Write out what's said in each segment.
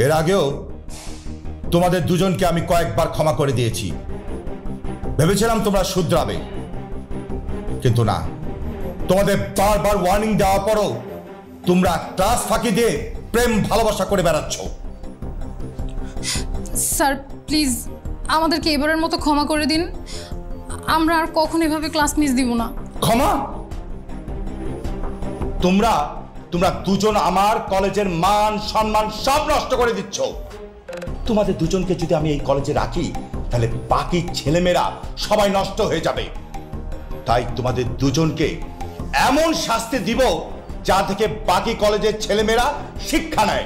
এর আগেও তোমাদের দুজনকে আমি কয়েকবার ক্ষমা করে দিয়েছি, ভেবেছিলাম তোমরা শুধরাবে, কিন্তু না। তোমাদের বারবার ওয়ার্নিং দেওয়ার পরও তোমরা ক্লাস ফাঁকি দিয়ে প্রেম ভালোবাসা করে বেড়াচ্ছ। স্যার প্লিজ আমাদেরকে এবারের মতো ক্ষমা করে দিন, আমরা আর কখনো এভাবে ক্লাস মিস দিব না। ক্ষমা? তোমরা দুজন আমার কলেজের মান সম্মান সব নষ্ট করে দিচ্ছ। তোমাদের দুজনকে যদি আমি এই কলেজে রাখি তাহলে বাকি ছেলেমেয়েরা সবাই নষ্ট হয়ে যাবে। তাই তোমাদের দুজনকে এমন শাস্তি দিব যা থেকে বাকি কলেজের ছেলেমেয়েরা শিক্ষা নেয়।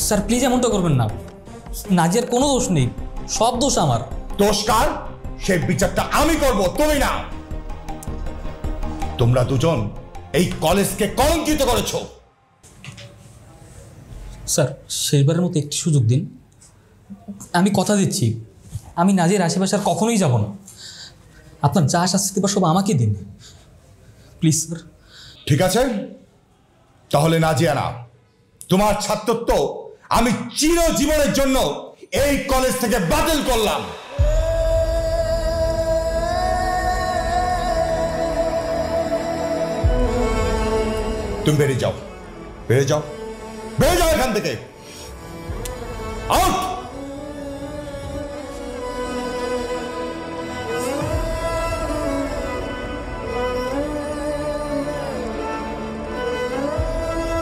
স্যার প্লিজ এমনটা করবেন না, নাজিয়ার কোনো দোষ নেই, সব দোষ আমার। দোষ কার? সেই বিচারটা আমি করব, তুমি না। তোমরা দুজন এই কলেজকে কলঙ্কিত করেছো। স্যার সেইবারের মতো একটি সুযোগ দিন, আমি কথা দিচ্ছি আমি নাজিয়ার আশেপাশে আর কখনোই যাব না। আপনার যা শাস্তি দেবার সব আমাকে দিন প্লিজ স্যার। ঠিক আছে, তাহলে নাজিয়া না, তোমার ছাত্রত্ব আমি চিরজীবনের জন্য এই কলেজ থেকে বাতিল করলাম। তুমি বেরিয়ে যাও, বেরিয়ে যাও, বেরিয়ে যাও এখান থেকে। আউট!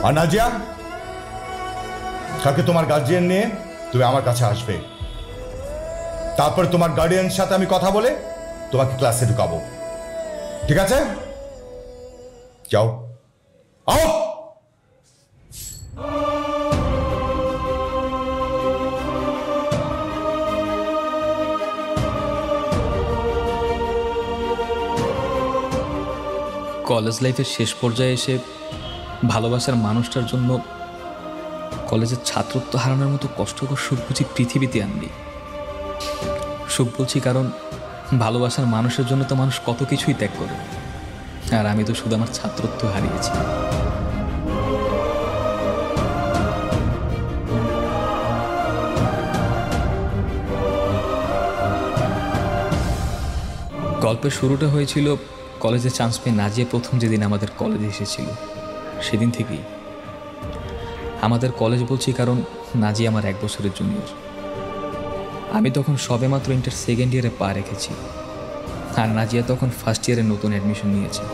আর নাজিয়া, কালকে তোমার গার্জিয়ান নিয়ে তুমি আমার কাছে আসবে, তারপর তোমার গার্ডিয়ানের সাথে আমি কথা বলে তোমাকে ক্লাসে ঢুকাবো, ঠিক আছে? যাও। আও! কলেজ লাইফের শেষ পর্যায়ে এসে ভালোবাসার মানুষটার জন্য কলেজের ছাত্রত্ব হারানোর মতো কষ্টকর সুখ বুঝি পৃথিবীতে আননি। সুখ বলছি কারণ ভালোবাসার মানুষের জন্য তো মানুষ কত কিছুই ত্যাগ করে, আর আমি তো শুধু আমার ছাত্রত্ব হারিয়েছি। গল্পের শুরুটা হয়েছিল কলেজে চান্স পেয়ে নাজিয়া প্রথম যেদিন আমাদের কলেজে এসেছিল, সেদিন থেকেই। আমাদের কলেজ বলছি কারণ নাজিয়া আমার 1 বছরের জুনিয়র। আমি তখন সবেমাত্র ইন্টার সেকেন্ড ইয়ারে পা রেখেছি, আর নাজিয়া তখন ফার্স্ট ইয়ারে নতুন অ্যাডমিশন নিয়েছে।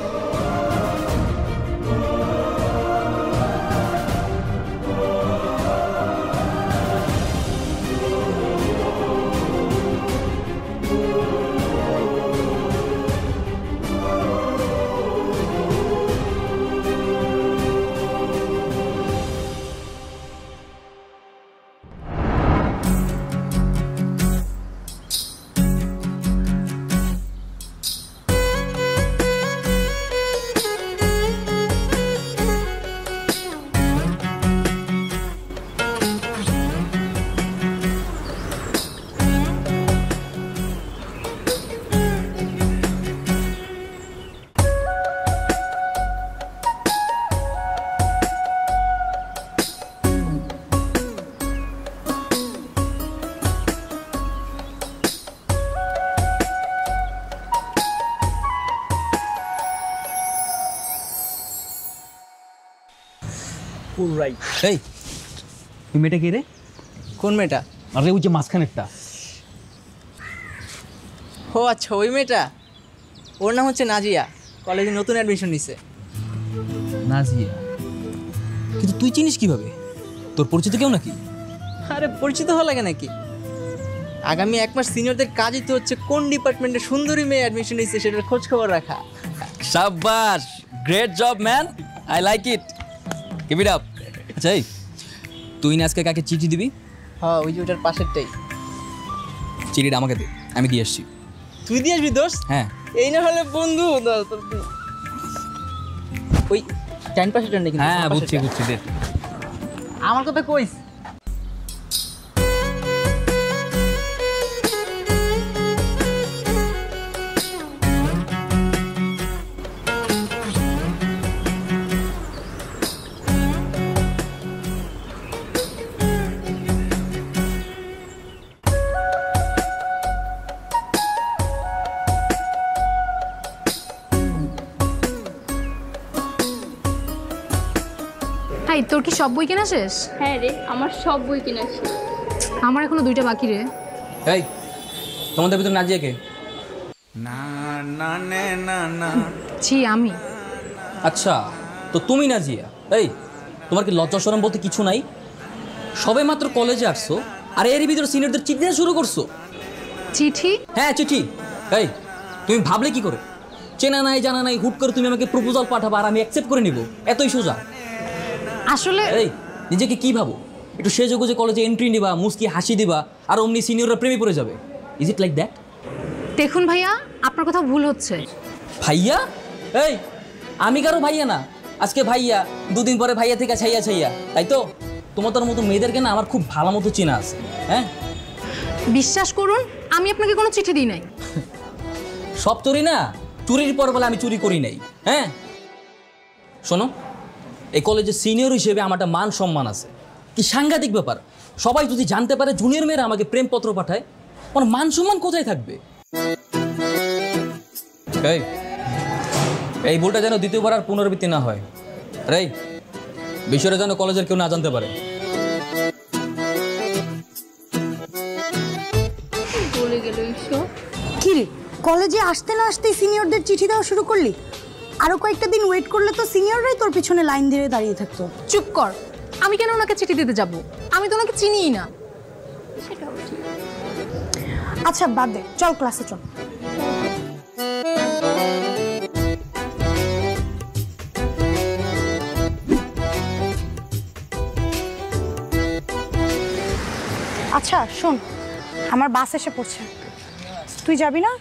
এই ওই মেয়েটা কে রে? কোন মেয়েটা? আরে ওই যে মাঝখানেরটা। ও আচ্ছা, ওই মেয়েটা, ওর নাম হচ্ছে নাজিয়া, কলেজে নতুন অ্যাডমিশন নিছে। নাজিয়া? কিন্তু তুই চিনিস কিভাবে? তোর পরিচিত কেউ নাকি? আরে পরিচিত হওয়া লাগে নাকি? আগামী 1 মাস সিনিয়রদের কাজই তো হচ্ছে কোন ডিপার্টমেন্টে সুন্দরী মেয়ে অ্যাডমিশন নিচ্ছে সেটার খোঁজ খবর রাখা। শাবাশ, great job man, I like it, keep it up. আচ্ছা তুই না আজকে কাকে চিঠি দিবি? হ্যাঁ, ওই যে ওটার পাশেরটাই। চিঠিটা আমাকে দে, আমি দিয়ে আসছি। তুই দিয়ে আসবি দোস্ত? হ্যাঁ। এই না হলে বন্ধু। ওই ডান পাশেরটা নাকি? হ্যাঁ বুঝছি বুঝছি, দে। আমার কথা কইস। এই তোর কি সব বই কেনা শেষ? হ্যাঁ রে, আমার সব বই কেনা শেষ। আমার এখনো 2টা বাকি রে। এই তোমাদের ভিতরে নাজিয়া কে? ছি আমি। আচ্ছা, তো তুমি নাজিয়া। এই তোমার কি লজ্জা শরম বলতে কিছু নাই? সবে মাত্র কলেজে আসছো আর এরই ভিতরে সিনিয়রদের চিঠি দেওয়া শুরু করছো। চিঠি? হ্যাঁ চিঠি। এই তুমি ভাবলে কি করে? চেনা নাই জানা নাই হুট করে তুমি আমাকে প্রপোজাল পাঠাবা আর আমি অ্যাকসেপ্ট করে নিব, এতই সোজা? আসলে এই নিজেকে কি ভাবো? একটু সেজেগুজে কলেজে এন্ট্রি নিবা, মুস্কি হাসি দিবা আর অমনি সিনিয়ররা প্রেমে পড়ে যাবে? Is it like that? দেখুন ভাইয়া, আপনার কথা ভুল হচ্ছে। ভাইয়া? এই আমি কারো ভাইয়া না, আজকে ভাইয়া, 2 দিন পরে ভাইয়া থেকে ছাইয়া ছাইয়া, তাই তো? তোমার মতো মেয়েদেরকে না আমার খুব ভালো মতো চেনা আছে। হ্যাঁ বিশ্বাস করুন, আমি আপনাকে কোনো চিঠি দিই নাই। সব চুরি না, চুরির পর বলে আমি চুরি করি নাই। হ্যাঁ শোনো, এই কলেজের সিনিয়র হিসেবে আমার একটা মান সম্মান আছে। কি সাংঘাতিক ব্যাপার! সবাই যদি জানতে পারে জুনিয়র মেয়েরা আমাকে প্রেমপত্র পাঠায়, আমার মান সম্মান কোথায় থাকবে? এই ভুলটা যেন দ্বিতীয়বার আর পুনরাবৃত্তি না হয়। এই বিষয়টা যেন কলেজের কেউ না জানতে পারে। বলে গেল এইসব। কি রে, কলেজে আসতে না আসতেই সিনিয়রদের চিঠি দেওয়া শুরু করলি? আরো কয়েকটা দিন ওয়েট করলে তো সিনিয়ররাই তোর পিছনে লাইন দিয়ে দাঁড়িয়ে থাকতো। চুপ কর, আমি কেন ওনাকে চিঠি দিতে যাব? আমি তো ওনাকে চিনিই না। সেটাও ঠিক। আচ্ছা বাদ দে, চল ক্লাসে চল। আচ্ছা শোন, আমার বাস এসে পড়ছে, তুই যাবি না?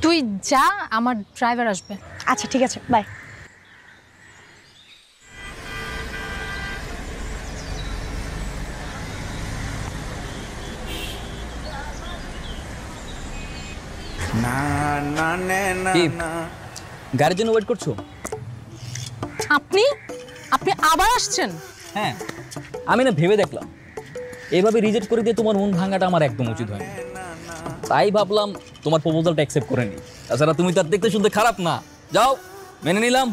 তুই যা, আমার ড্রাইভার আসবে। আচ্ছা ঠিক আছে, বাই। কি গাড়ির জন্য ওয়েট করছো? আপনি আপনি আবার আসছেন? হ্যাঁ, আমি না ভেবে দেখলাম এইভাবে রিজেক্ট করে দিয়ে তোমার মন ভাঙাটা আমার একদম উচিত হয়নি। তাই ভাবলাম তোমার প্রপোজালটা অ্যাকসেপ্ট করে নিই। তাছাড়া তুমি তার দেখতে শুনতে খারাপ না। যাও, মেনে নিলাম,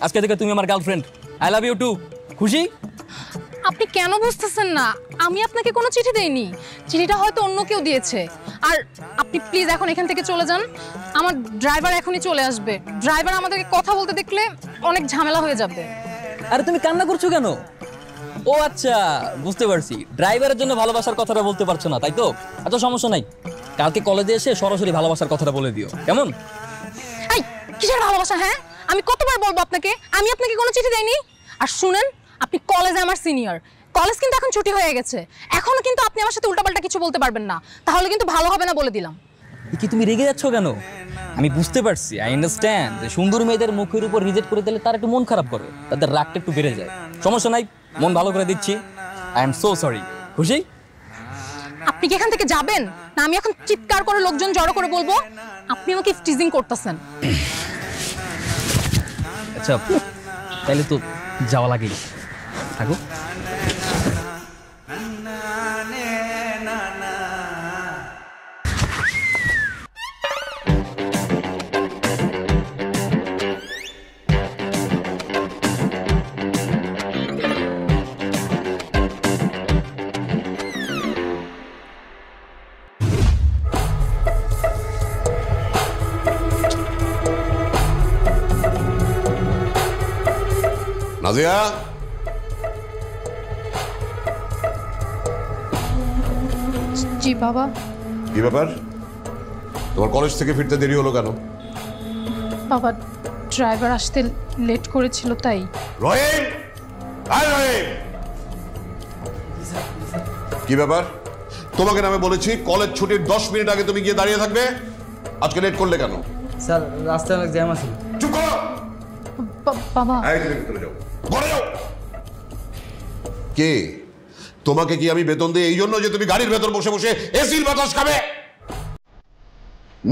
আজকে থেকে তুমি আমার girlfriend. I love you too. খুশি? আপনি কেন বুঝতেছেন না? আমি আপনাকে কোনো চিঠি দেইনি, চিঠিটা হয়তো অন্য কেউ দিয়েছে। আর আপনি প্লিজ এখন এখান থেকে চলে যান, আমার ড্রাইভার এখনই চলে আসবে। ড্রাইভার আমাদেরকে কথা বলতে দেখলে অনেক ঝামেলা হয়ে যাবে। আরে তুমি কান্না করছো কেন? ও আচ্ছা, বুঝতে পারছি, ড্রাইভারের জন্য ভালোবাসার কথাটা বলতে পারছো না, তাই তো? আচ্ছা সমস্যা নাই, কালকে কলেজে এসে সরাসরি ভালোবাসার কথাটা বলে দিও, কেমন? এই কিসের ভালোবাসা? হ্যাঁ, আমি কতবার বলবো আপনাকে আমি আপনাকে কোনো চিঠি দেইনি। আর শুনেন, আপনি কলেজে আমার সিনিয়র, কলেজ কিন্তু এখন ছুটি হয়ে গেছে, এখনো কিন্তু আপনি আমার সাথে উল্টাপাল্টা কিছু বলতে পারবেন না, তাহলে কিন্তু ভালো হবে না বলে দিলাম। কি তুমি রেগে যাচ্ছ কেন? আমি বুঝতে পারছি, আই আন্ডারস্ট্যান্ড যে সুন্দর মেয়েদের মুখের উপর রিজেক্ট করে দিলে তার একটু মন খারাপ করে, তাদের রাগটা একটু বেড়ে যায়। সমস্যা নাই, মন ভালো করে দিচ্ছি। I am so sorry. খুশি? আপনি কি এখান থেকে যাবেন না আমি এখন চিৎকার করে লোকজন জড়ো করে বলবো আপনি আমাকে টিজিং করতেছেন? আচ্ছা তাইলে তো যাওয়া লাগেই, থাকো। নাজিয়া, জি বাবা। কি ব্যাপার? তোমার কলেজ থেকে ফিরতে দেরি হলো কেন? বাবা, ড্রাইভার আসতে লেট করেছিল তাই। রহিম, আয় রহিম। কি ব্যাপার? তোমাকে আমি বলেছি কলেজ ছুটির 10 মিনিট আগে তুমি গিয়ে দাঁড়িয়ে থাকবে, আজকে লেট করলে কেন? স্যার রাস্তায় অনেক জ্যাম আছে। চুপ করো। বাবা, এই তুমি ভিতরে যাও, ঘরে যাও। কে? তোমাকে কি আমি বেতন দিই এই জন্য যে তুমি গাড়ির ভেতর বসে বসে এসির বাতাস খাবে?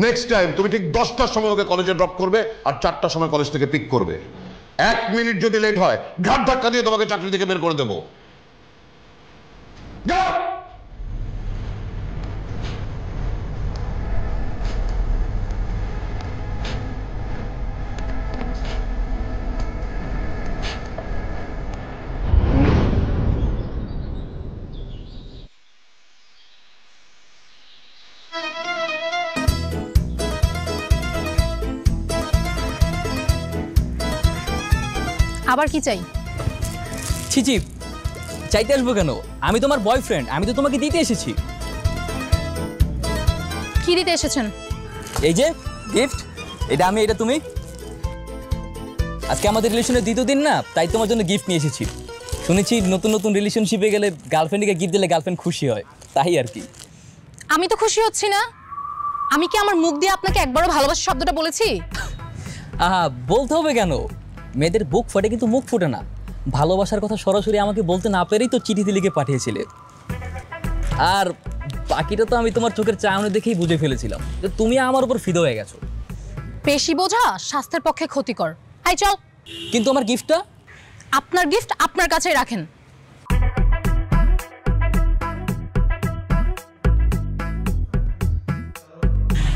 নেক্সট টাইম তুমি ঠিক 10টার সময় ওকে কলেজে ড্রপ করবে আর 4টার সময় কলেজ থেকে পিক করবে। 1 মিনিট যদি লেট হয় ঘাট ধাক্কা দিয়ে তোমাকে চাকরি থেকে বের করে দেবো। যাও। আবার কি চাই? ছিচি, চাইতে আসবো কেন? আমি তোমার বয়ফ্রেন্ড, আমি তো তোমাকে দিতে এসেছি। কি দিতে এসেছেন? এই যে গিফট, এটা আমি, এটা তুমি। আজকে আমাদের রিলেশনের দ্বিতীয় দিন না, তাই তোমার জন্য গিফট নিয়ে এসেছি। শুনেছি নতুন নতুন রিলেশনশিপে গেলে গার্লফ্রেন্ডকে গিফট দিলে গার্লফ্রেন্ড খুশি হয়, তাই আর কি। আমি তো খুশি হচ্ছি না। আমি কি আমার মুখ দিয়ে আপনাকে একবারও ভালোবাসা শব্দটা বলেছি? আহা, বলতে হবে কেন? মেয়েদের বুক ফাটে কিন্তু মুখ ফুটে না। ভালোবাসার কথা সরাসরি আমাকে বলতে না পেরেই তো চিঠিতে লিখে পাঠিয়েছিলে। আর বাকিটা তো আমি তোমার চোখের চাহনি দেখেই বুঝে ফেলেছিলাম যে তুমি আমার উপর ফিদা হয়ে গেছো। বেশি বোঝা স্বাস্থ্যের পক্ষে ক্ষতিকর। আই চল। কিন্তু আমার গিফটটা? আপনার গিফট আপনার কাছেই রাখেন।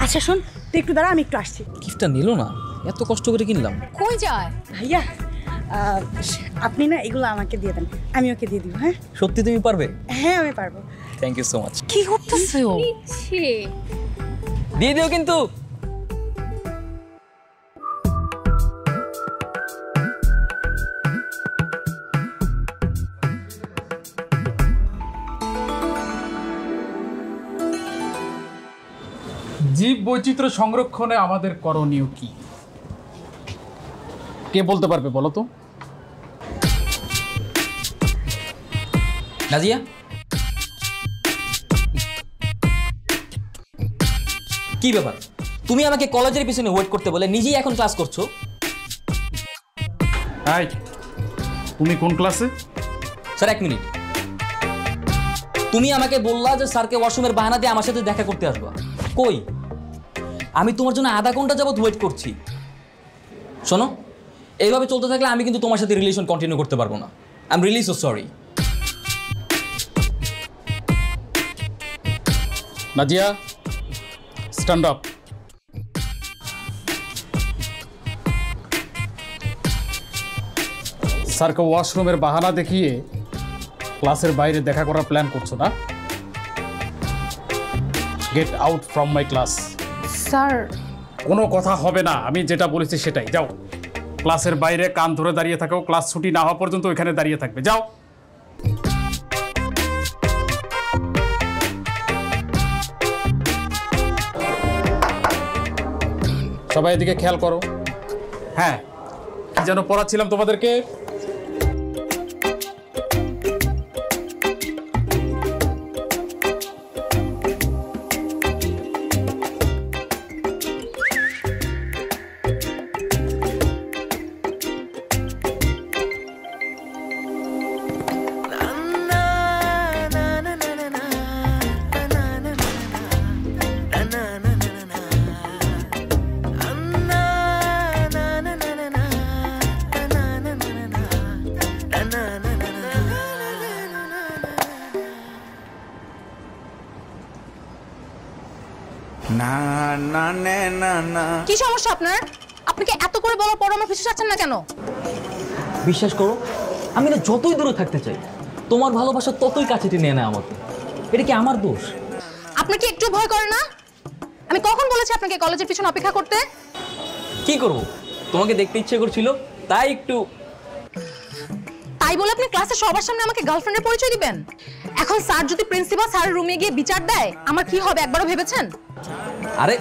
আচ্ছা শোন, তুই একটু দাঁড়া, আমি একটু আসছি। গিফটটা নিল না, এত কষ্ট করে কিনলাম। কই যায়? ভাইয়া আপনি না এগুলো আমাকে দিয়ে দেন, আমি ওকে দিয়ে দিব। হ্যাঁ সত্যি তুমি পারবে? হ্যাঁ আমি পারবো। Thank you so much. কি করতেছে ও? ইচ্ছে দিয়ে দিও কিন্তু। জীব বৈচিত্র্য সংরক্ষণে আমাদের করণীয় কি, কে বলতে পারবে বলো তো? নাজিয়া, কি ব্যাপার? তুমি আমাকে কলেজের পিছনে ওয়েট করতে বলে নিজেই এখন ক্লাস করছো। হাই, তুমি কোন ক্লাসে? Sir 1 minute. তুমি আমাকে বললা যে স্যারকে ওয়াশরুমের বাহানা দিয়ে আমার সাথে দেখা করতে আসবা। কই? আমি তোমার জন্য আধা ঘন্টা যাবত ওয়েট করছি। শোনো, এইভাবে চলতে থাকলে আমি কিন্তু তোমার সাথে রিলেশন কন্টিনিউ করতে পারবো না। I am really so sorry. Nazia, stand up. স্যারকে ওয়াশরুমের বাহানা দেখিয়ে ক্লাসের বাইরে দেখা করার প্ল্যান করছো না? Get out from my class. Sir, কোনো কথা হবে না, আমি যেটা বলেছি সেটাই। যাও, ক্লাসের বাইরে কান ধরে দাঁড়িয়ে থাকো, ক্লাস ছুটি না হওয়া পর্যন্ত ওইখানে দাঁড়িয়ে থাকবে। যাও। সবাই এদিকে খেয়াল করো। হ্যাঁ, কি যেন পড়াচ্ছিলাম তোমাদেরকে? কি সমস্যা আপনার? আপনি কি এত করে বলার পর আমার পিছু ছাড়ছেন না কেন? বিশ্বাস করো, আমি না যতই দূরে থাকতে চাই, তোমার ভালোবাসা ততই কাছে টেনে নেয় আমাকে। এটা কি আমার দোষ? আপনার কি একটু ভয় করে না? আমি কখন বলেছি আপনাকে কলেজের পিছনে অপেক্ষা করতে? কি করব, তোমাকে দেখতে ইচ্ছে করছিল তাই একটু। তাই বলে আপনি ক্লাসে সবার সামনে আমাকে গার্লফ্রেন্ডের পরিচয় দিবেন? এখন স্যার যদি প্রিন্সিপাল স্যারের রুমে গিয়ে বিচার দেয়, আমার কি হবে একবারও ভেবেছেন? আরে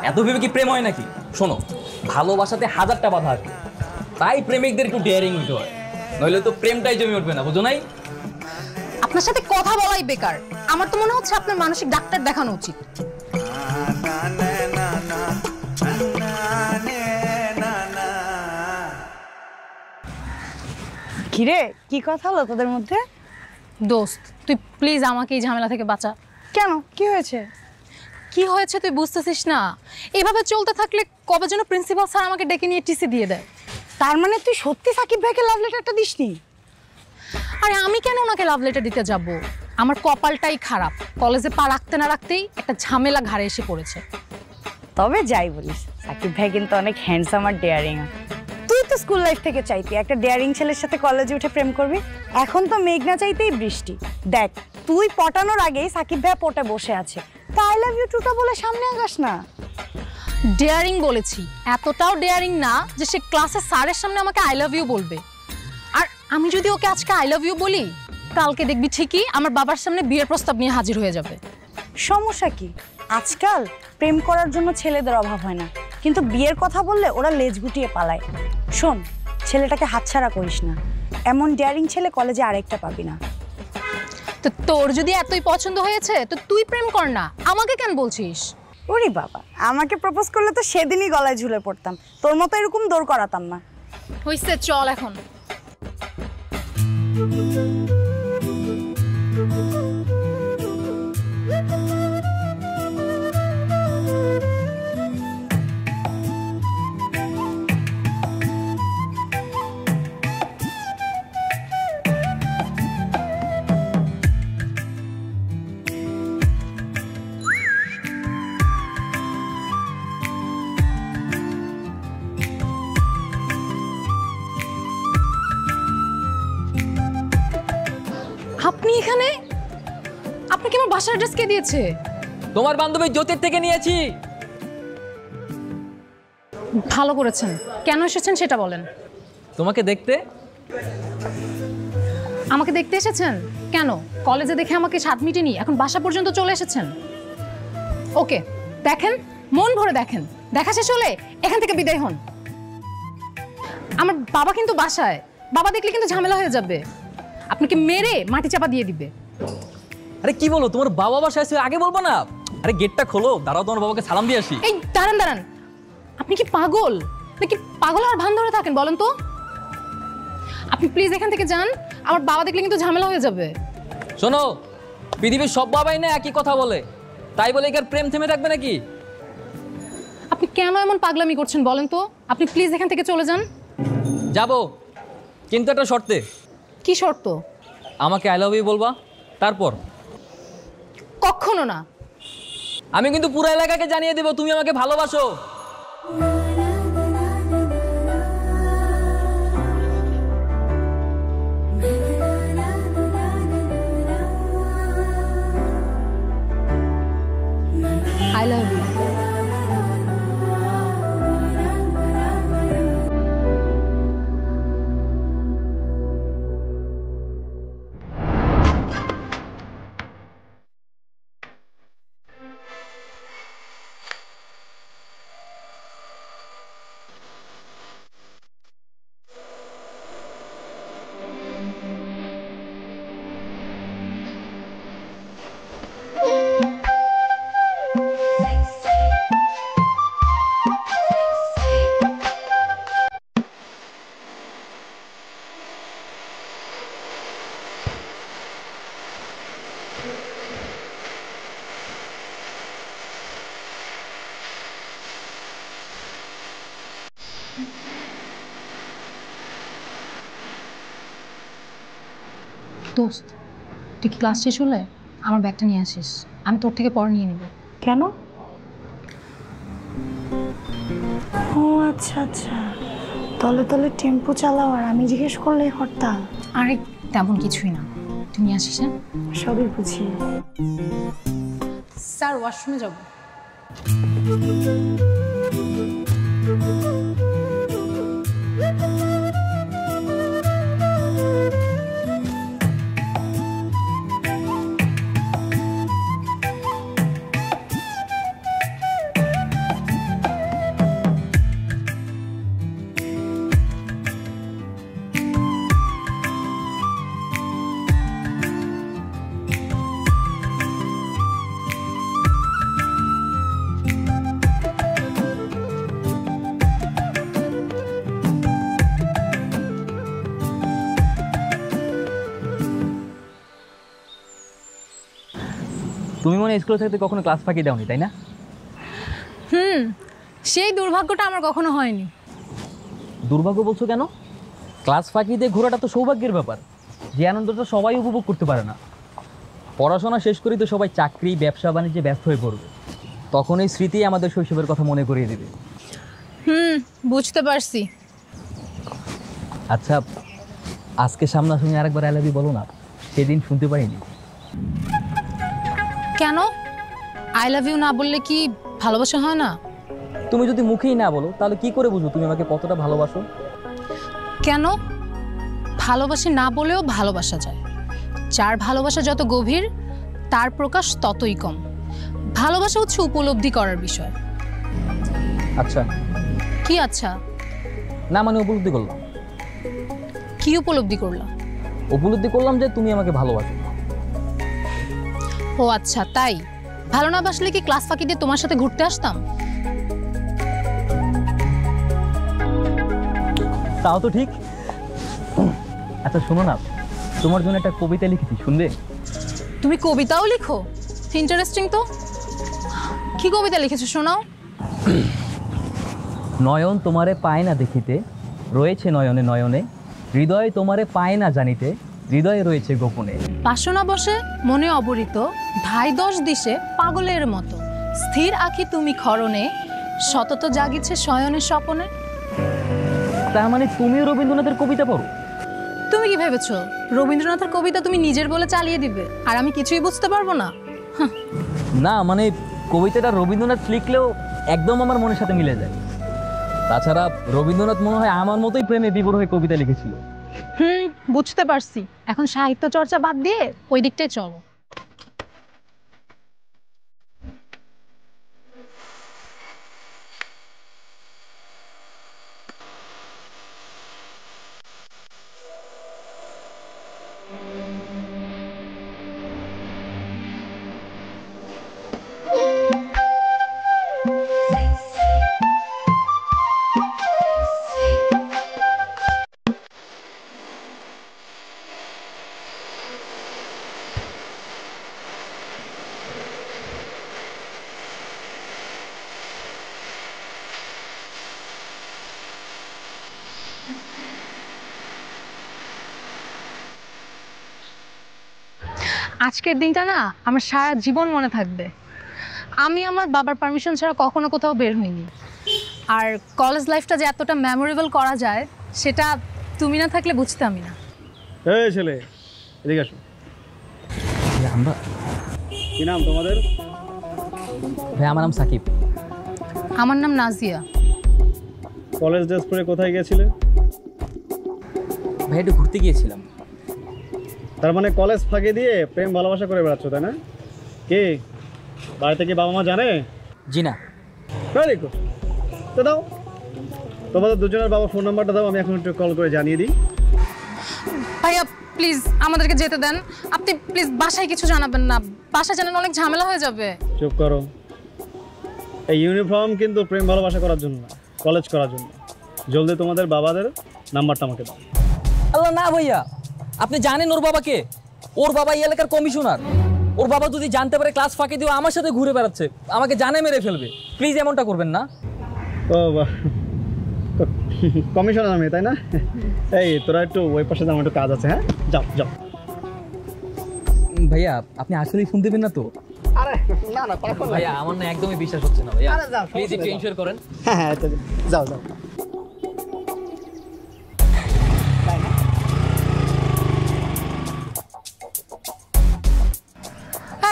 এত ভেবে কি প্রেম হয় নাকি? শোনো, ভালোবাসাতে হাজারটা বাধা আছে, তাই প্রেমিকদের একটু ডেয়ারিং হতে হয়, নইলে তো প্রেমটাই জমে উঠবে না, বুঝো নাই? আপনার সাথে কথা বলাই বেকার। আমার তো মনে হচ্ছে আপনার মানসিক ডাক্তার দেখানো উচিত। কিরে, কি কথা হলো তোদের মধ্যে? দোস্ত, তুই প্লিজ আমাকে এই ঝামেলা থেকে বাঁচা। কেন, কি হয়েছে? কি হয়েছে তুই বুঝতেছিস না? এভাবে চলতে থাকলে কবে যেন প্রিন্সিপাল স্যার আমাকে ডেকে নিয়ে টিসি দিয়ে দেয়। তার মানে তুই সত্যি সাকিব ভাইকে লাভ লেটারটা দিসনি? আরে আমি কেন ওনাকে লাভ লেটার দিতে যাব? আমার কপালটাই খারাপ, কলেজে পা রাখতে না রাখতেই একটা ঝামেলা ঘাড়ে এসে পড়েছে। তবে যাই বলিস, সাকিব ভাই কিন্তু অনেক হ্যান্ডসাম আর ডেয়ারিং। তুই তো স্কুল লাইফ থেকে চাইতি একটা ডেয়ারিং ছেলের সাথে কলেজে উঠে প্রেম করবি। এখন তো মেঘনা চাইতেই বৃষ্টি। দেখ, তুই পটানোর আগেই সাকিব ভাই পটে বসে আছে, তা আই লাভ ইউ টুটা বলে সামনে আগাস না। ডেয়ারিং বলেছি, এতটাও ডেয়ারিং না যে সে ক্লাসে স্যারের সামনে আমাকে আই লাভ ইউ বলবে। আমি যদি ওকে আজকে আই লাভ ইউ বলি, কালকে দেখবি ঠিকই আমার বাবার সামনে বিয়ের প্রস্তাব নিয়ে হাজির হয়ে যাবে। সমস্যা কি? আজকাল প্রেম করার জন্য ছেলেদের অভাব হয় না, কিন্তু বিয়ের কথা বললে ওরা লেজ গুটিয়ে পালায়। শোন, ছেলেটাকে হাতছাড়া করিস না, এমন ডেয়ারিং ছেলে কলেজে আরেকটা পাবি না। তো তোর যদি এতই পছন্দ হয়েছে তো তুই প্রেম কর না, আমাকে কেন বলছিস? ওরে বাবা, আমাকে প্রপোজ করলে তো সেদিনই গলায় ঝুলে পড়তাম, তোর মতো এরকম দৌড় করাতাম না। হইছে, চল এখন। আপনি এখানে? আপনাকে আমার বাসার অ্যাড্রেস কে দিয়েছে? তোমার বান্ধবী জ্যোতির থেকে নিয়েছি। ভালো করেছেন। কেন এসেছেন সেটা বলেন। তোমাকে দেখতে। আমাকে দেখতে এসেছেন? কেন? কলেজে দেখে আমাকে স্বাদ মিটেনি, এখন বাসা পর্যন্ত চলে এসেছেন? ওকে, দেখেন, মন ভরে দেখেন, দেখা শেষ হলে এখান থেকে বিদায় হন। আমার বাবা কিন্তু বাসায়, বাবা দেখলে কিন্তু ঝামেলা হয়ে যাবে, আপনাকে মেরে মাটি চাপা দিয়ে দিবে। আরে কি বলো, তোমার বাবা বাসায় আছে, আগে বলবো না? আরে গেটটা খোলো, দাঁড়াও, তোমার বাবাকে সালাম দিয়ে আসি। এই দাঁড়ান দাঁড়ান, আপনি কি পাগল নাকি? পাগল আর ভান ধরে থাকেন বলেন তো? আপনি প্লিজ এখান থেকে যান, আমার বাবা দেখলে কিন্তু ঝামেলা হয়ে যাবে। শোনো, পৃথিবীর সব বাবাই না একই কথা বলে, তাই বলে কি আর প্রেম থেমে থাকবে নাকি? আপনি কেন এমন পাগলামি করছেন বলেন তো? আপনি প্লিজ এখান থেকে চলে যান। যাবো, কিন্তু একটা শর্তে। কি শর্ত? আমাকে আই লাভ ইউ বলবা, তারপর। কখনো না। আমি কিন্তু পুরো এলাকাকে জানিয়ে দেবো তুমি আমাকে ভালোবাসো। I love you. দোস্ত, তুই কি ক্লাস শেষ হলে আমার ব্যাগটা নিয়ে আসিস, আমি তোর থেকে পরে নিয়ে নেব। কেন? ও আচ্ছা আচ্ছা, তলে তলে টেম্পো চালাও আর আমি জিজ্ঞেস করলে হরতাল। আরে তেমন কিছুই না, তুমি আসিস। হ্যাঁ, সবই বুঝি। স্যার, ওয়াশরুমে যাব। তুমি মনে স্কুলে থাকতে কখনো ক্লাস ফাঁকি দাওনি, তাই না? সেই দুর্ভাগ্যটা আমার কখনো হয়নি। দুর্ভাগ্য বলছো কেন? ক্লাস ফাঁকি দিয়ে ঘোরাটা তো সৌভাগ্যের ব্যাপার, যে আনন্দটা সবাই উপভোগ করতে পারে না। পড়াশোনা শেষ করেই তো সবাই চাকরি, ব্যবসা বাণিজ্যে ব্যস্ত হয়ে পড়বে, তখন এই স্মৃতি আমাদের শৈশবের কথা মনে করিয়ে দেবে। বুঝতে পারছি। আচ্ছা, আজকে সামনাসামনি আরেকবার আই লাভ ইউ বলো না, সেদিন শুনতে পারিনি। কেন? আই লাভ ইউ না বললে কি ভালোবাসা হয় না? তুমি যদি মুখেই না বলো তাহলে কি করে বুঝবো তুমি আমাকে কতটা ভালোবাসো? কেন? ভালোবাসি না বলেও ভালোবাসা যায়। যার ভালোবাসা যত গভীর তার প্রকাশ ততই কম। ভালোবাসা হচ্ছে উপলব্ধি করার বিষয়। আচ্ছা, কি আচ্ছা? না মানে উপলব্ধি করলাম। কি উপলব্ধি করলা? উপলব্ধি করলাম যে তুমি আমাকে ভালোবাসো। ও আচ্ছা, তাই? ভালো না বাসলে কি ক্লাস ফাঁকি দিয়ে তোমার সাথে ঘুরতে আসতাম? তাও তো ঠিক। আচ্ছা শোনো না, তোমার জন্য একটা কবিতা লিখেছি, শুনবে? তুমি কবিতাও লিখো? ইন্টারেস্টিং তো। কি কবিতা লিখেছো শোনাও। নয়ন তোমারে পায় না দেখিতে, রয়েছে নয়নে নয়নে, হৃদয় তোমারে পায় না জানিতে, হৃদয়ে রয়েছে গোপনে। বাসনা বসে মনে অবরিত, ধাই 10 দিশে পাগলের মতো, স্থির আঁখি তুমি ক্ষরণে, সতত জাগিছে শয়নে স্বপনে। তার মানে তুমিও রবীন্দ্রনাথের কবিতা পড়ো? তুমি কি ভেবেছো রবীন্দ্রনাথের কবিতা তুমি নিজের বলে চালিয়ে দিবে আর আমি কিছুই বুঝতে পারবো না? না মানে কবিতাটা রবীন্দ্রনাথ লিখলেও একদম আমার মনের সাথে মিলে যায়। তাছাড়া রবীন্দ্রনাথ মনে হয় আমার মতোই প্রেমে বিভোর হয়ে কবিতা লিখেছিল। বুঝতে পারছি। এখন সাহিত্য চর্চা বাদ দিয়ে ওই দিকটাই চলো। আজকের দিনটা না আমার সারা জীবন মনে থাকবে। আমি আমার বাবার পারমিশন ছাড়া কখনো কোথাও বের হইনি। আর কলেজ লাইফটা যে এতটা মেমোরেবল করা যায় সেটা তুমি না থাকলে বুঝতামই না। এই ছেলে, এদিকে আসো। আমরা কি নাম তোমাদের? ভাই আমার নাম সাকিব। আমার নাম নাজিয়া। কলেজ ড্রেস পরে কোথায় গিয়েছিলে? ভাই একটু ঘুরতে গিয়েছিলাম। তার মানে কলেজ ফাঁকি দিয়ে প্রেম ভালোবাসা করে বেড়াচ্ছ, তাই না? কি বাড়িতে কি বাবা মা জানে? জি না। Very good. তো দাও তোমাদের দুজনের বাবার ফোন নাম্বারটা দাও, আমি এখন একটু কল করে জানিয়ে দিই। ভাইয়া প্লিজ আমাদেরকে যেতে দেন। আপনি প্লিজ বাসায় কিছু জানাবেন না, বাসায় জানালে অনেক ঝামেলা হয়ে যাবে। চুপ করো। এই ইউনিফর্ম কিন্তু প্রেম ভালোবাসা করার জন্য না, কলেজ করার জন্য। জলদি তোমাদের বাবাদের নাম্বারটা আমাকে দাও। আল্লাহ না ভাইয়া, আপনি জানেন ওর বাবাকে? ওর বাবা এই এলাকার কমিশনার। ওর বাবা যদি জানতে পারে ক্লাস ফাঁকি দিয়ে আমার সাথে ঘুরে বেড়াচ্ছে, আমাকে জানে মেরে ফেলবে। প্লিজ এমনটা করবেন না। ও কমিশনার আমি, তাই না? এই তোরা একটু ওই পাশে আমার একটু কাজ আছে। হ্যাঁ যাও যাও। ভাইয়া আপনি আসলেই ফোন দেবেন না তো? আরে না না ভাইয়া আমার না একদমই বিশ্বাস হচ্ছে না ভাইয়া। প্লিজ একটু ইনশিওর করেন। হ্যাঁ হ্যাঁ যাও যাও।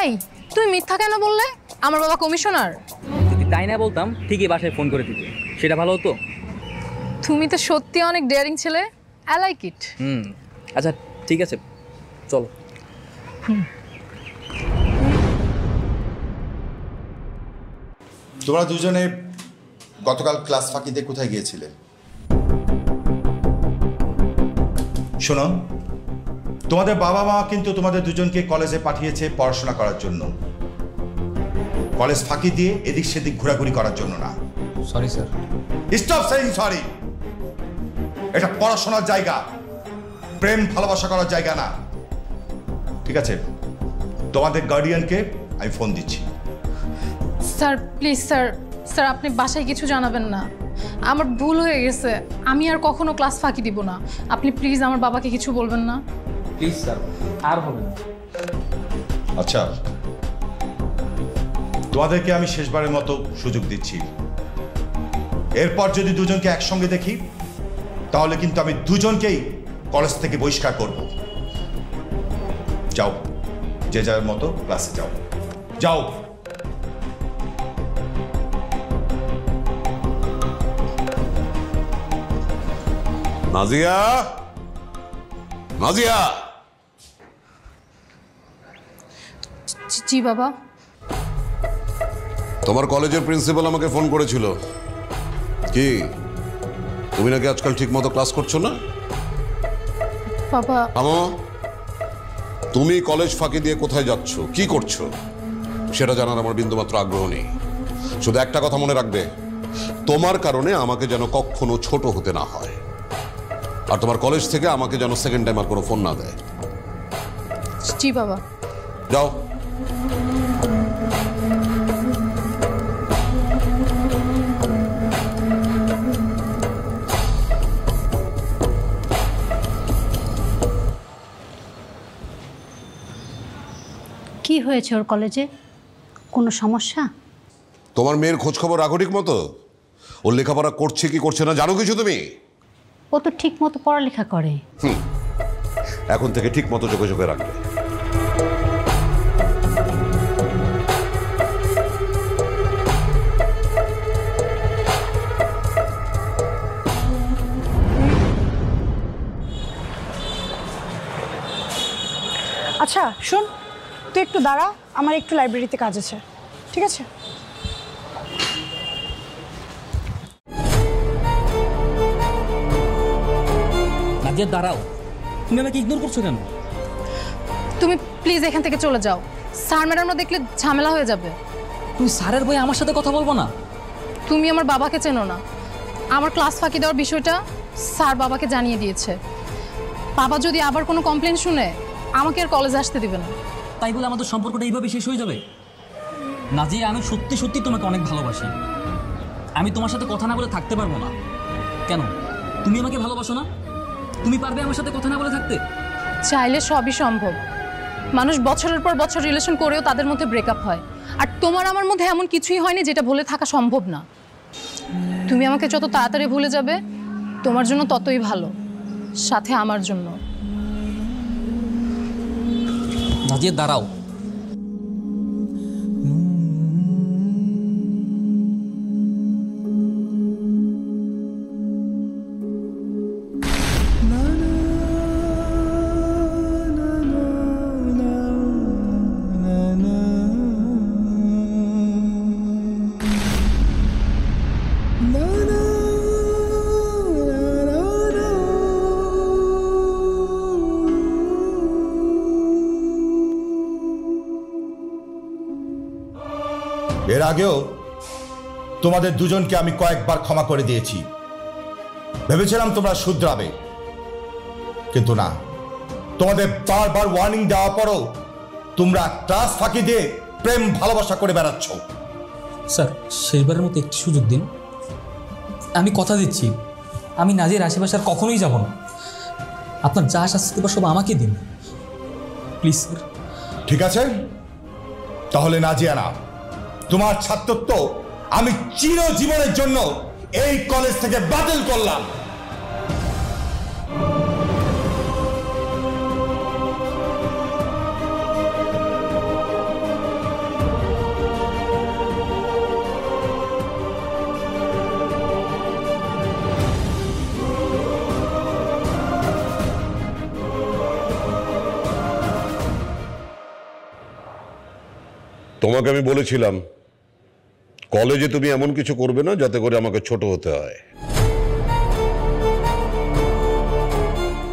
এই তুমি মিথ্যা কেন বললে? আমার বাবা কমিশনার। যদি তাই না বলতাম ঠিকই বাসায় ফোন করে দিতে, সেটা ভালো হতো। তুমি তো সত্যি অনেক ডেয়ারিং ছেলে। আই লাইক ইট। আচ্ছা ঠিক আছে, চলো। তোমরা দুজনে গতকাল ক্লাস ফাঁকিতে কোথায় গিয়েছিলে? শোনো, তোমাদের বাবা মা কিন্তু তোমাদের দুজনকে কলেজে পাঠিয়েছে পড়াশোনা করার জন্য, কলেজ ফাঁকি দিয়ে এদিক সেদিক ঘোরাঘুরি করার জন্য না। Sorry sir. Stop saying sorry. এটা পড়াশোনার জায়গা, প্রেম ভালোবাসা করার জায়গা না। ঠিক আছে, তোমাদের গার্ডিয়ানকে আমি ফোন দিচ্ছি। স্যার প্লিজ স্যার, স্যার আপনি বাসায় কিছু জানাবেন না। আমার ভুল হয়ে গেছে, আমি আর কখনো ক্লাস ফাঁকি দিব না। আপনি প্লিজ আমার বাবাকে কিছু বলবেন না। প্লিজ স্যার, আর হবে না। আচ্ছা, তোমাদেরকে আমি শেষবারের মতো সুযোগ দিচ্ছি। এরপর যদি দুজনকে একসঙ্গে দেখি তাহলে কিন্তু আমি দুজনকেই কলেজ থেকে বহিষ্কার করব। যাও, যে যার মতো ক্লাসে যাও। যাও। নাজিয়া, নাজিয়া, জি বাবা। তোমার কলেজের প্রিন্সিপাল আমাকে ফোন করেছিল। কি তুমি নাকি আজকাল ঠিক মতো ক্লাস করছো না? বাবা তুমি কলেজ ফাঁকি দিয়ে কোথায় যাচ্ছ, কি করছো সেটা জানার আমার বিন্দুমাত্র আগ্রহ নেই। শুধু একটা কথা মনে রাখবে, তোমার কারণে আমাকে যেন কখনো ছোট হতে না হয়, আর তোমার কলেজ থেকে আমাকে যেন সেকেন্ড টাইম আর কোনো ফোন না দেয়। জি বাবা। যাও। কি হয়েছে ওর কলেজে? কোনো সমস্যা? তোমার মেয়ের খোঁজ খবর রাখো ঠিক মতো? ওর লেখাপড়া করছে কি করছে না জানো কিছু তুমি? ও তো ঠিক মতো পড়ালেখা করে। এখন থেকে ঠিক মতো যোগাযোগে রাখবে। আচ্ছা শোন, তুই একটু দাঁড়া, আমার একটু লাইব্রেরিতে কাজ আছে, ঠিক আছে? নাজিয়া দাঁড়াও, তুমি আমাকে ইগনোর করছো কেন? তুমি প্লিজ এখান থেকে চলে যাও, স্যার ম্যাডামরা দেখলে ঝামেলা হয়ে যাবে। তুমি স্যারের বই আমার সাথে কথা বলবো না? তুমি আমার বাবাকে চেনো না, আমার ক্লাস ফাঁকি দেওয়ার বিষয়টা স্যার বাবাকে জানিয়ে দিয়েছে। বাবা যদি আবার কোনো কমপ্লেন শুনে আমাকে আর কলেজে আসতে দিবে না। তাই বলে আমাদের সম্পর্কটা এইভাবে শেষ হয়ে যাবে? নাজিয়া, আমি সত্যি সত্যি তোমাকে অনেক ভালোবাসি। আমি তোমার সাথে কথা না বলে থাকতে পারবো না। কেন? তুমি আমাকে ভালোবাসো না? তুমি পারবে আমার সাথে কথা না বলে থাকতে? চাইলে সবই সম্ভব। মানুষ বছরের পর বছর রিলেশন করেও তাদের মধ্যে ব্রেকআপ হয়, আর তোমার আমার মধ্যে এমন কিছুই হয়নি যেটা ভুলে থাকা সম্ভব না। তুমি আমাকে যত তাড়াতাড়ি ভুলে যাবে তোমার জন্য ততই ভালো, সাথে আমার জন্য। নাজিয়া দাঁড়াও। এর আগেও তোমাদের দুজনকে আমি কয়েকবার ক্ষমা করে দিয়েছি, ভেবেছিলাম তোমরা শুধরাবে, কিন্তু না। তোমাদের বারবার ওয়ার্নিং দেওয়ার পরও তোমরা ক্লাস ফাঁকি দিয়ে প্রেম ভালোবাসা করে বেড়াচ্ছ। স্যার, শেষবারের মতো একটি সুযোগ দিন। আমি কথা দিচ্ছি, আমি নাজির আশেপাশে আর কখনোই যাব না। আপনার যা শাস্তি দেবার সব আমাকে দিন, প্লিজ স্যার। ঠিক আছে, তাহলে নাজিয়া না, তোমার ছাত্রত্ব আমি চিরজীবনের জন্য এই কলেজ থেকে বাতিল করলাম। তোমাকে আমি বলেছিলাম কলেজে তুমি এমন কিছু করবে না যাতে করে আমাকে ছোট হতে হয়।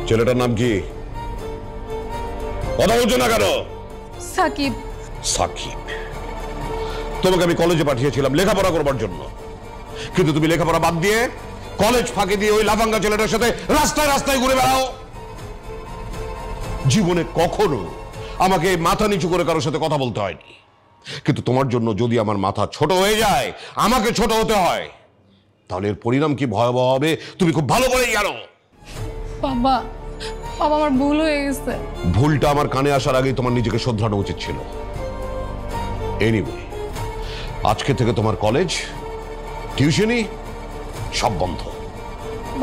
ছেলেটার নাম কি? কথা বলছো না কেন? সাকিব। সাকিব। তোমাকে আমি কলেজে পাঠিয়েছিলাম লেখাপড়া করবার জন্য, কিন্তু তুমি লেখাপড়া বাদ দিয়ে কলেজ ফাঁকি দিয়ে ওই লাফাঙ্গা ছেলেটার সাথে রাস্তায় রাস্তায় ঘুরে বেড়াও। জীবনে কখনো আমাকে মাথা নিচু করে কারোর সাথে কথা বলতে হয়নি, কিন্তু তোমার জন্য যদি আমার মাথা ছোট হয়ে যায়, আমাকে ছোট হতে হয়, তাহলে এর পরিণাম কি ভয়াবহ হবে তুমি খুব ভালো করেই জানো। বাবা, বাবা আমার ভুল হয়ে গেছে। ভুলটা আমার কানে আসার আগেই তোমার নিজেকে শোধরানো উচিত ছিল। এনিওয়ে, আজকে থেকে তোমার কলেজ, টিউশনি সব বন্ধ।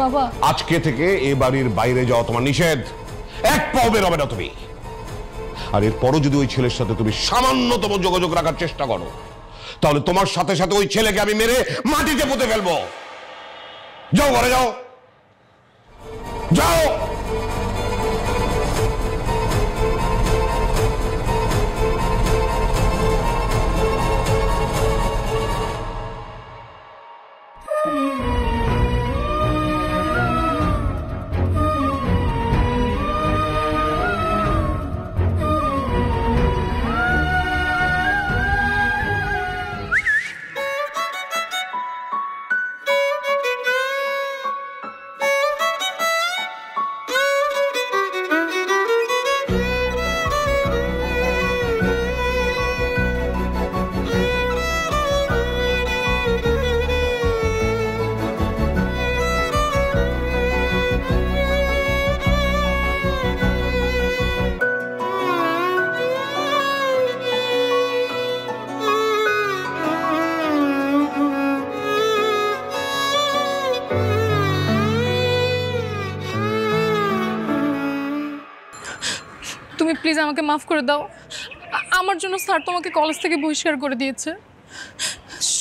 বাবা, আজকে থেকে এ বাড়ির বাইরে যাওয়া তোমার নিষেধ, এক পাও বেরোবে না তুমি। আর এরপরও যদি ওই ছেলের সাথে তুমি সামান্যতম যোগাযোগ রাখার চেষ্টা করো, তাহলে তোমার সাথে সাথে ওই ছেলেকে আমি মেরে মাটিতে পুঁতে ফেলবো। যাও ঘরে যাও, যাও। তুমি প্লিজ আমাকে মাফ করে দাও। আমার জন্য স্যার তোমাকে কলেজ থেকে বহিষ্কার করে দিয়েছে।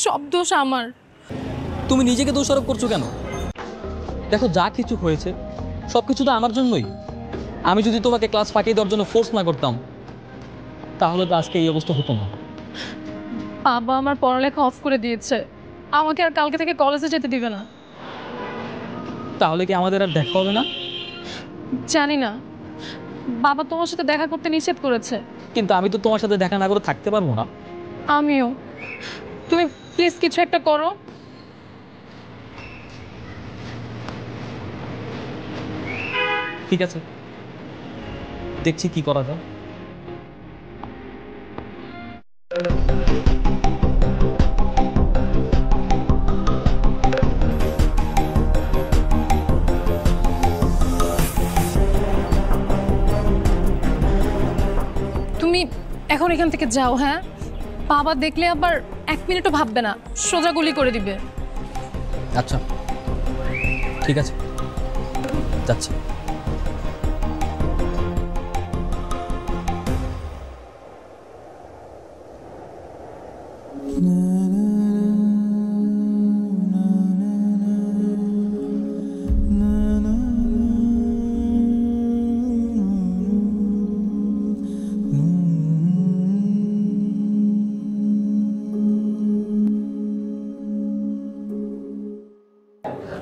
সব দোষ আমার। তুমি নিজেকে দোষারোপ করছো কেন? দেখো যা কিছু হয়েছে সব কিছু তো আমার জন্যই। আমি যদি তোমাকে ক্লাস ফাঁকিয়ে দেওয়ার জন্য ফোর্স না করতাম তাহলে তো আজকে এই অবস্থা হতো না। বাবা আমার পড়ালেখা অফ করে দিয়েছে, আমাকে আর কালকে থেকে কলেজে যেতে দিবে না। তাহলে কি আমাদের আর দেখা হবে না? জানি না, বাবা তোমার সাথে দেখা করতে নিষেধ করেছে। কিন্তু আমি তো তোমার সাথে দেখা না করে থাকতে পারবো না। আমিও। তুমি প্লিজ কিছু একটা করো। ঠিক আছে, দেখছি কি করা যায়। তুমি এখন এখান থেকে যাও। হ্যাঁ, বাবা দেখলে আবার 1 মিনিটও ভাববে না, সোজা গুলি করে দিবে। আচ্ছা ঠিক আছে, যাচ্ছি।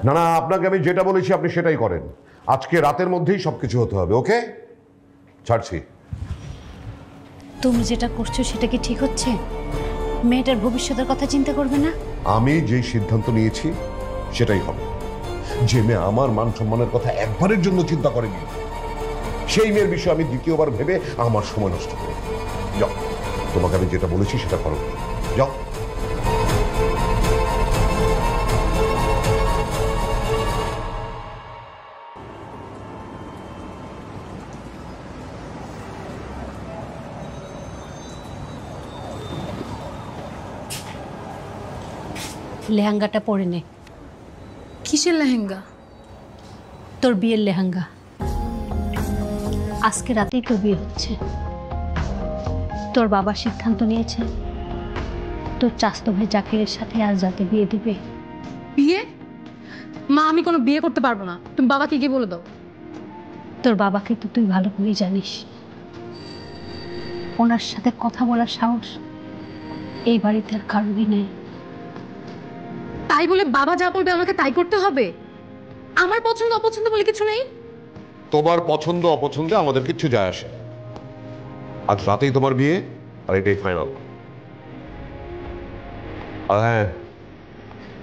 না না, আপনাকে আমি যেটা বলেছি আপনি সেটাই করেন। আজকে রাতের মধ্যেই সবকিছু হতে হবে। ওকে, ছাড়ছি। তুমি যেটা করছো সেটা কি ঠিক হচ্ছে? মেয়েটার ভবিষ্যতের কথা চিন্তা করবে না? আমি যেই সিদ্ধান্ত নিয়েছি সেটাই হবে। যে মেয়ে আমার মান সম্মানের কথা একবারের জন্য চিন্তা করেনি, সেই মেয়ের বিষয়ে আমি দ্বিতীয়বার ভেবে আমার সময় নষ্ট করি। যাও, তোমাকে আমি যেটা বলেছি সেটা করো। যাও। লেহেঙ্গাটা পরে নে। কিসের লেহেঙ্গা? তোর বিয়ের লেহেঙ্গা। আজকে রাতেই তোর বিয়ে হচ্ছে। তোর বাবা সিদ্ধান্ত নিয়েছে তোর চাস্তো ভাই জাকিরের সাথে আজ রাতে বিয়ে দিবে। বিয়ে? মা, আমি কোনো বিয়ে করতে পারবো না। তুমি বাবাকে গিয়ে বলে দাও। তোর বাবাকে তো তুই ভালো করেই জানিস। ওনার সাথে কথা বলার সাহস এই বাড়িতে আর কারোরই নেই। তাই বলে বাবা যা বলবে আমাকে তাই করতে হবে? আমার পছন্দ অপছন্দ বলে কিছু নেই। তোমার পছন্দ অপছন্দে আমাদের কিচ্ছু যায় আসে। আজ রাতেই তোমার বিয়ে, আর এটাই ফাইনাল। আর হ্যাঁ,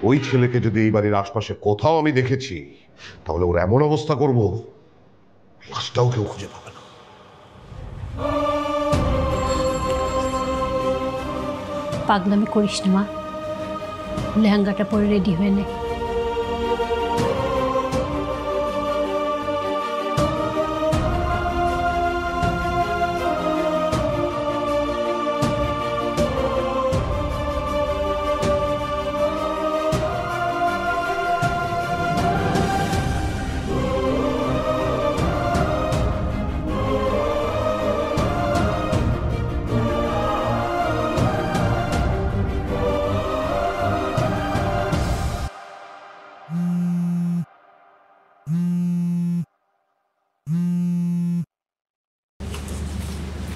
ওই ছেলেকে যদি এই বাড়ির আশপাশে কোথাও আমি দেখেছি তাহলে ওর এমন অবস্থা করবো লাশটাও কেউ খুঁজে পাবে না। পাগলামি করিস না মা, লেহেঙ্গাটা পরে রেডি হয়ে নে।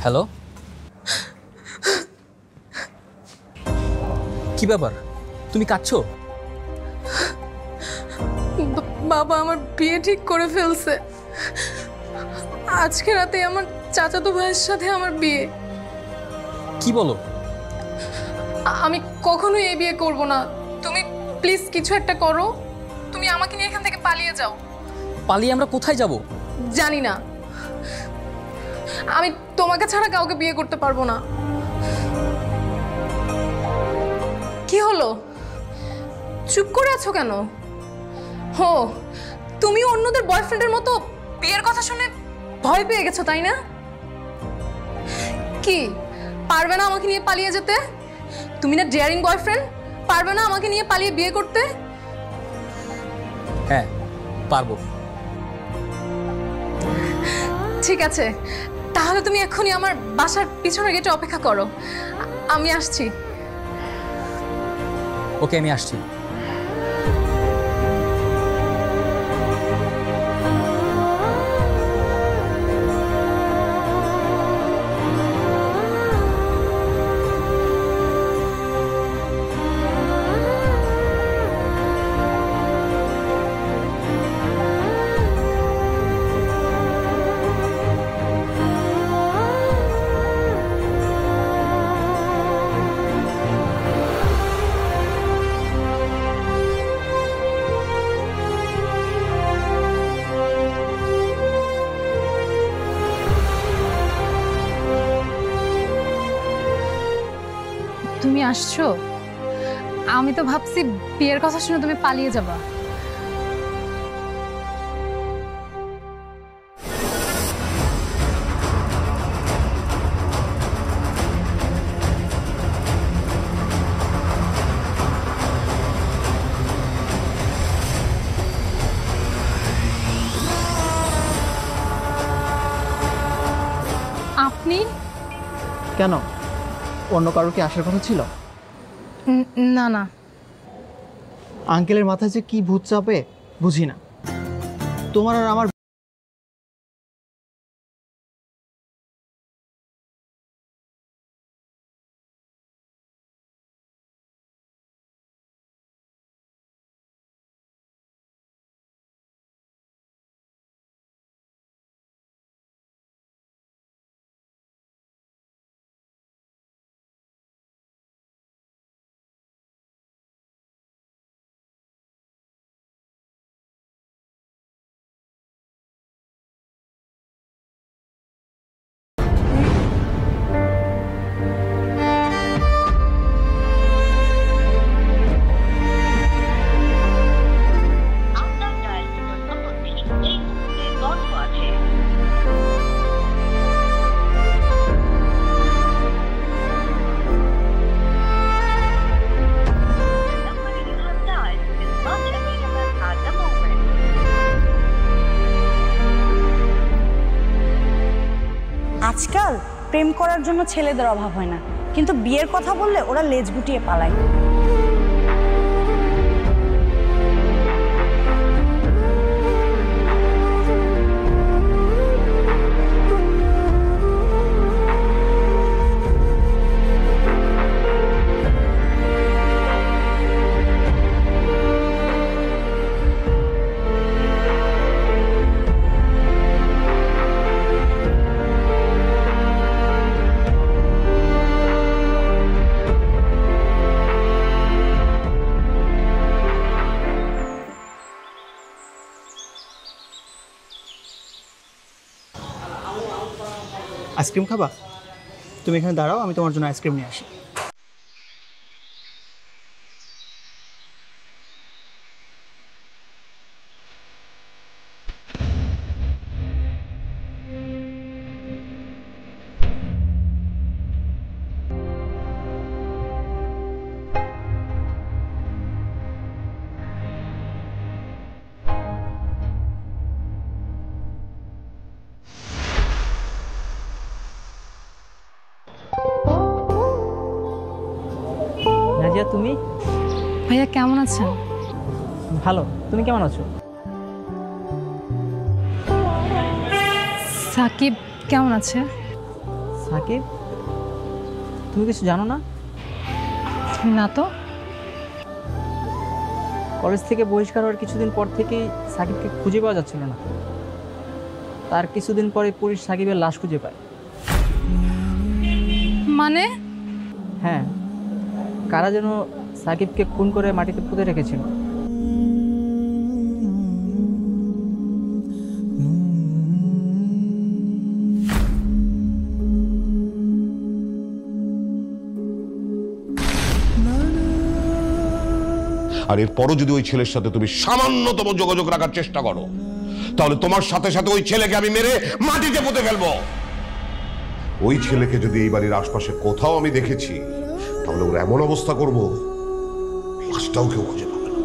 হ্যালো, কি ব্যাপার? তুমি কাঁদছো? বাবা আমার বিয়ে ঠিক করে ফেলছে। আজকে রাতে আমার চাচাতো ভাইয়ের সাথে আমার বিয়ে। কি বলো? আমি কখনোই এই বিয়ে করব না। তুমি প্লিজ কিছু একটা করো। তুমি আমাকে নিয়ে এখান থেকে পালিয়ে যাও। পালিয়ে আমরা কোথায় যাব? জানি না, আমি তোমাকে ছাড়া কাউকে বিয়ে করতে পারবো না। কি হলো, চুপ করে আছো কেন? হো, তুমি অন্যদের বয়ফ্রেন্ডের মতো বিয়ের কথা শুনে ভয় পেয়ে গেছো তাই না? কি পারবে না আমাকে নিয়ে পালিয়ে যেতে? তুমি না ডেয়ারিং বয়ফ্রেন্ড, পারবে না আমাকে নিয়ে পালিয়ে বিয়ে করতে? হ্যাঁ পারবো। ঠিক আছে, তাহলে তুমি এক্ষুনি আমার বাসার পিছনের গেটে অপেক্ষা করো, আমি আসছি। ওকে, আমি আসছি। তুমি আসছো? আমি তো ভাবছি বিয়ের কথা শুনে তুমি পালিয়ে যাবা। আপনি কেন, অন্য কারোর কি আসার কথা ছিল? না না, আঙ্কেলের মাথায় যে কি ভূত চাপে বুঝি না। তোমার আর আমার আজকাল প্রেম করার জন্য ছেলেদের অভাব হয় না, কিন্তু বিয়ের কথা বললে ওরা লেজ গুটিয়ে পালায়। আইসক্রিম খাবা? তুমি এখানে দাঁড়াও, আমি তোমার জন্য আইসক্রিম নিয়ে আসি। নাজিয়া, তুমি? ভাইয়া কেমন আছেন? ভালো, তুমি কেমন আছো? সাকিব কেমন আছে? সাকিব? তুমি কিছু জানো না? না তো। কলেজ থেকে বহিষ্কার হওয়ার কিছুদিন পর থেকেই সাকিবকে খুঁজে পাওয়া যাচ্ছিল না। তার কিছুদিন পরে পুলিশ সাকিবের লাশ খুঁজে পায়। মানে? হ্যাঁ, কারা যেন সাকিবকে খুন করে মাটিতে পুঁতে রেখেছিল। আর এরপরও যদি ওই ছেলের সাথে তুমি সামান্যতম যোগাযোগ রাখার চেষ্টা করো, তাহলে তোমার সাথে সাথে ওই ছেলেকে আমি মেরে মাটিতে পুঁতে ফেলবো। ওই ছেলেকে যদি এই বাড়ির আশপাশে কোথাও আমি দেখেছি, তাহলে ওর এমন অবস্থা করব, লাশটাও কেউ খুঁজে পাবে না।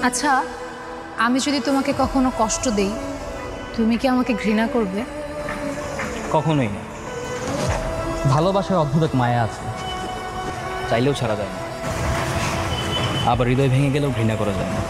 আচ্ছা, আমি যদি তোমাকে কখনো কষ্ট দেই, তুমি কি আমাকে ঘৃণা করবে? কখনোই না। ভালোবাসার অদ্ভুত এক মায়া আছে, চাইলেও ছাড়া যায় না, আবার হৃদয় ভেঙে গেলেও ঘৃণা করা যায় না।